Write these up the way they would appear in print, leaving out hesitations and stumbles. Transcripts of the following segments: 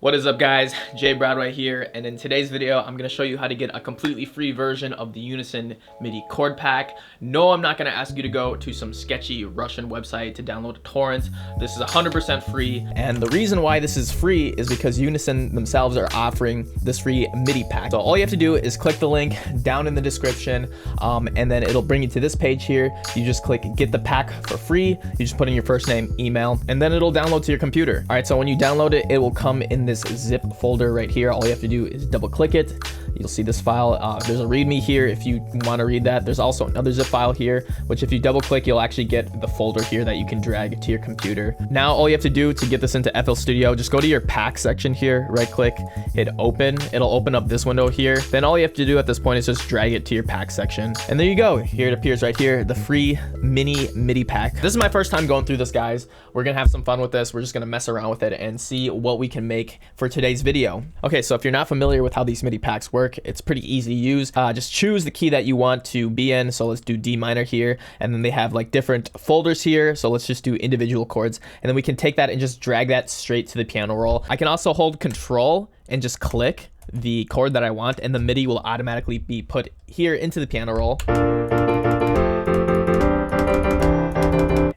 What is up, guys? JBroadway here, and in today's video I'm going to show you how to get a completely free version of the Unison MIDI chord pack. No, I'm not going to ask you to go to some sketchy Russian website to download a torrent. This is 100% free, and the reason why this is free is because Unison themselves are offering this free MIDI pack. So all you have to do is click the link down in the description, and then it'll bring you to this page here. You just click get the pack for free. You just put in your first name, email, and then it'll download to your computer. All right, so when you download it, it will come in this zip folder right here. All you have to do is double click it. You'll see this file. There's a readme here if you want to read that. There's also another zip file here, which if you double click, you'll actually get the folder here that you can drag to your computer. Now, all you have to do to get this into FL Studio, just go to your pack section here, right click, hit open. It'll open up this window here. Then all you have to do at this point is just drag it to your pack section. And there you go. Here it appears right here, the free mini MIDI pack. This is my first time going through this, guys. We're gonna have some fun with this. We're just gonna mess around with it and see what we can make for today's video. Okay, so if you're not familiar with how these MIDI packs work, it's pretty easy to use. Just choose the key that you want to be in. So let's do D minor here, and then they have like different folders here. So let's just do individual chords, and then we can take that and just drag that straight to the piano roll. I can also hold Control and just click the chord that I want, and the MIDI will automatically be put here into the piano roll.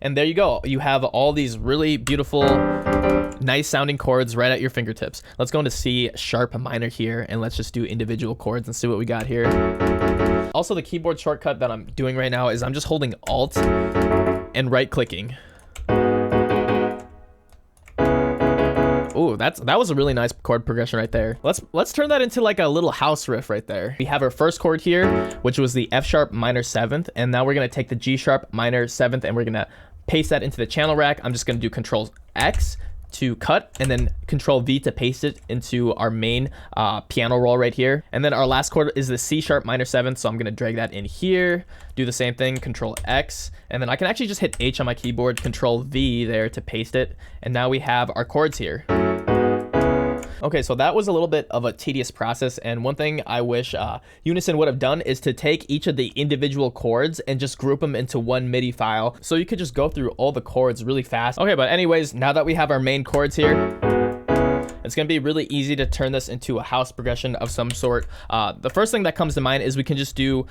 And there you go. You have all these really beautiful, nice sounding chords right at your fingertips. Let's go into C sharp minor here, and let's just do individual chords and see what we got here. Also, the keyboard shortcut that I'm doing right now is I'm just holding Alt and right clicking. Ooh, that was a really nice chord progression right there. Let's turn that into like a little house riff right there. We have our first chord here, which was the F sharp minor 7th, and now we're gonna take the G sharp minor 7th and we're gonna paste that into the channel rack. I'm just gonna do Control X to cut, and then Control V to paste it into our main piano roll right here. And then our last chord is the C sharp minor 7th, so I'm gonna drag that in here, do the same thing, Control X, and then I can actually just hit H on my keyboard, Control V there to paste it, and now we have our chords here. Okay, so that was a little bit of a tedious process, and one thing I wish Unison would have done is to take each of the individual chords and just group them into one MIDI file, so you could just go through all the chords really fast. Okay, but anyways, now that we have our main chords here, it's gonna be really easy to turn this into a house progression of some sort. The first thing that comes to mind is we can just do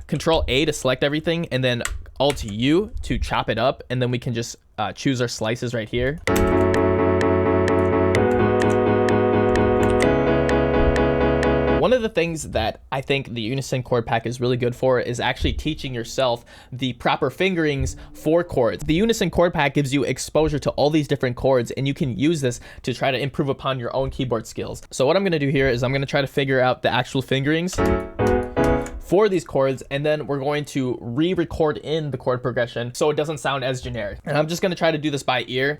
Control A to select everything, and then Alt U to chop it up, and then we can just choose our slices right here. One of the things that I think the Unison chord pack is really good for is actually teaching yourself the proper fingerings for chords. The Unison chord pack gives you exposure to all these different chords, and you can use this to try to improve upon your own keyboard skills. So what I'm gonna do here is I'm gonna try to figure out the actual fingerings for these chords, and then we're going to re-record in the chord progression so it doesn't sound as generic. And I'm just gonna try to do this by ear.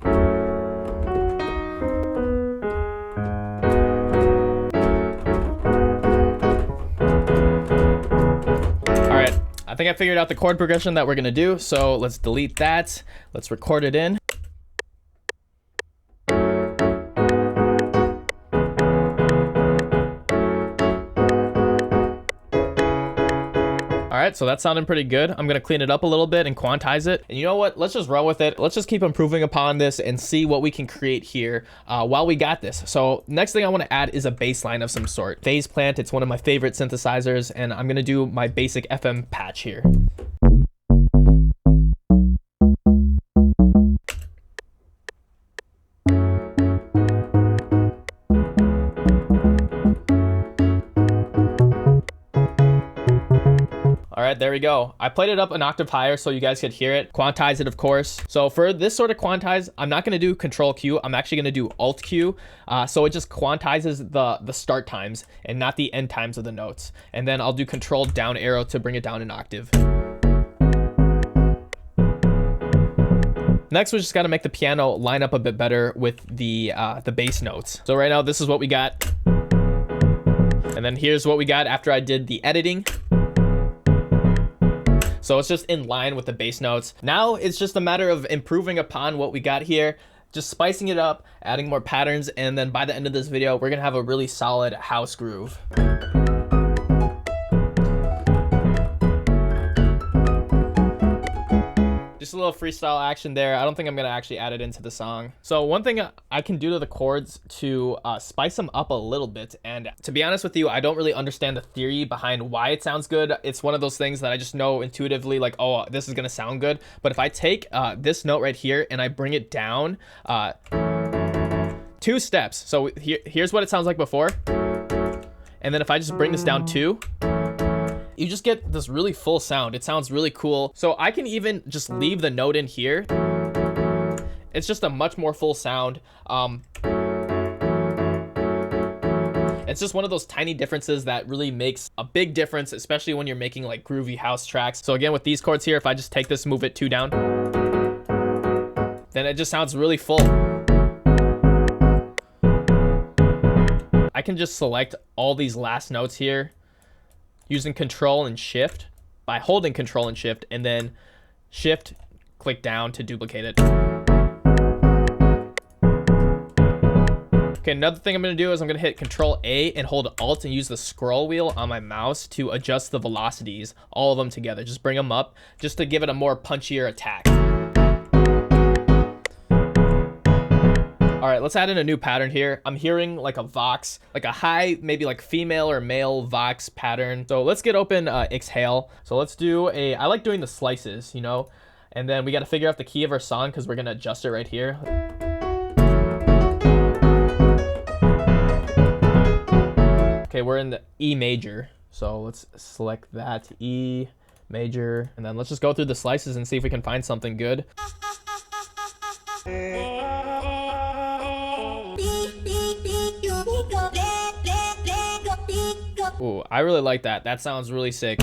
I think I figured out the chord progression that we're gonna do, so let's delete that. Let's record it in. All right, so that's sounding pretty good. I'm gonna clean it up a little bit and quantize it. And you know what? Let's just run with it. Let's just keep improving upon this and see what we can create here while we got this. So next thing I wanna add is a bass line of some sort. Phaseplant, it's one of my favorite synthesizers, and I'm gonna do my basic FM patch here. All right, there we go. I played it up an octave higher so you guys could hear it. Quantize it, of course. So for this sort of quantize, I'm not gonna do Control Q. I'm actually gonna do Alt Q. So it just quantizes the start times and not the end times of the notes. And then I'll do Control down arrow to bring it down an octave. Next, we just gotta make the piano line up a bit better with the bass notes. So right now, this is what we got. And then here's what we got after I did the editing. So it's just in line with the bass notes. Now it's just a matter of improving upon what we got here, just spicing it up, adding more patterns, and then by the end of this video, we're gonna have a really solid house groove. Just a little freestyle action there. I don't think I'm gonna actually add it into the song. So one thing I can do to the chords to spice them up a little bit, and to be honest with you, I don't really understand the theory behind why it sounds good. It's one of those things that I just know intuitively, like, oh, this is gonna sound good. But if I take this note right here and I bring it down 2 steps, so here's what it sounds like before, and then if I just bring this down 2, you just get this really full sound. It sounds really cool. So I can even just leave the note in here. It's just a much more full sound. It's just one of those tiny differences that really makes a big difference, especially when you're making like groovy house tracks. So again, with these chords here, if I just take this, move it 2 down, then it just sounds really full. I can just select all these last notes here using Control and Shift, by holding Control and Shift, and then Shift, click down to duplicate it. Okay, another thing I'm gonna do is I'm gonna hit Control A and hold Alt and use the scroll wheel on my mouse to adjust the velocities, all of them together. Just bring them up, just to give it a more punchier attack. All right, let's add in a new pattern here. I'm hearing like a vox, like a high, maybe like female or male vox pattern. So let's get open Exhale. So let's do I like doing the slices, you know, and then we got to figure out the key of our song because we're going to adjust it right here. Okay, we're in the E major. So let's select that E major, and then let's just go through the slices and see if we can find something good. Ooh, I really like that. That sounds really sick.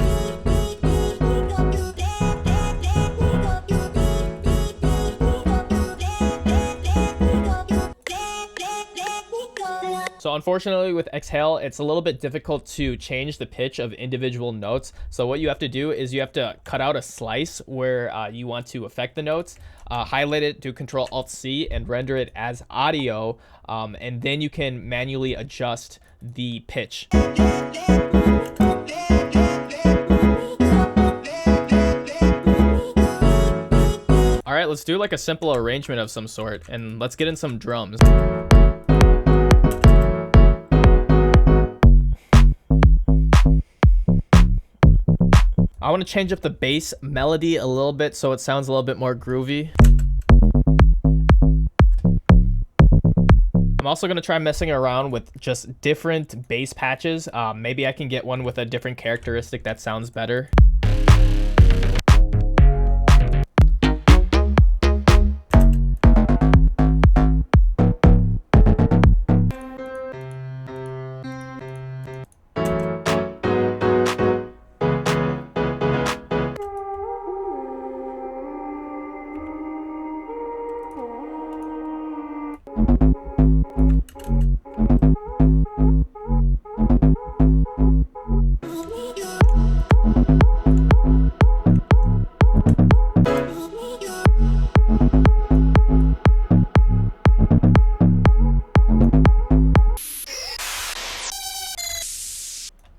So unfortunately with Exhale, it's a little bit difficult to change the pitch of individual notes. So what you have to do is you have to cut out a slice where you want to affect the notes, highlight it, do Control Alt C and render it as audio, and then you can manually adjust the pitch. All right, let's do like a simple arrangement of some sort, and let's get in some drums. I want to change up the bass melody a little bit so it sounds a little bit more groovy. I'm also going to try messing around with just different bass patches. Maybe I can get one with a different characteristic that sounds better.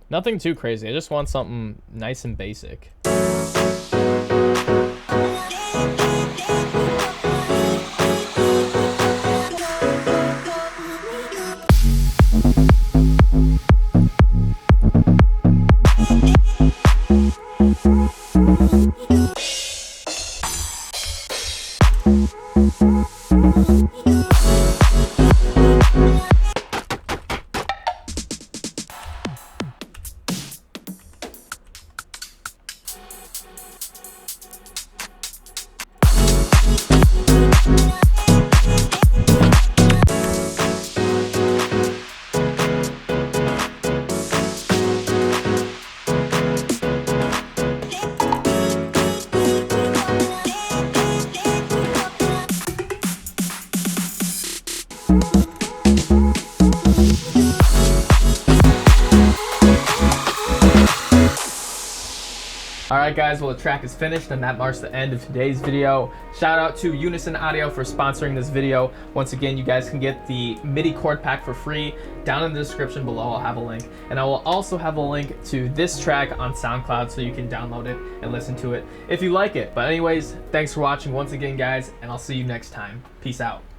Nothing too crazy. I just want something nice and basic. Alright guys, well the track is finished and that marks the end of today's video. Shout out to Unison Audio for sponsoring this video. Once again, you guys can get the MIDI chord pack for free. Down in the description below I'll have a link. And I will also have a link to this track on SoundCloud so you can download it and listen to it if you like it. But anyways, thanks for watching once again guys, and I'll see you next time. Peace out.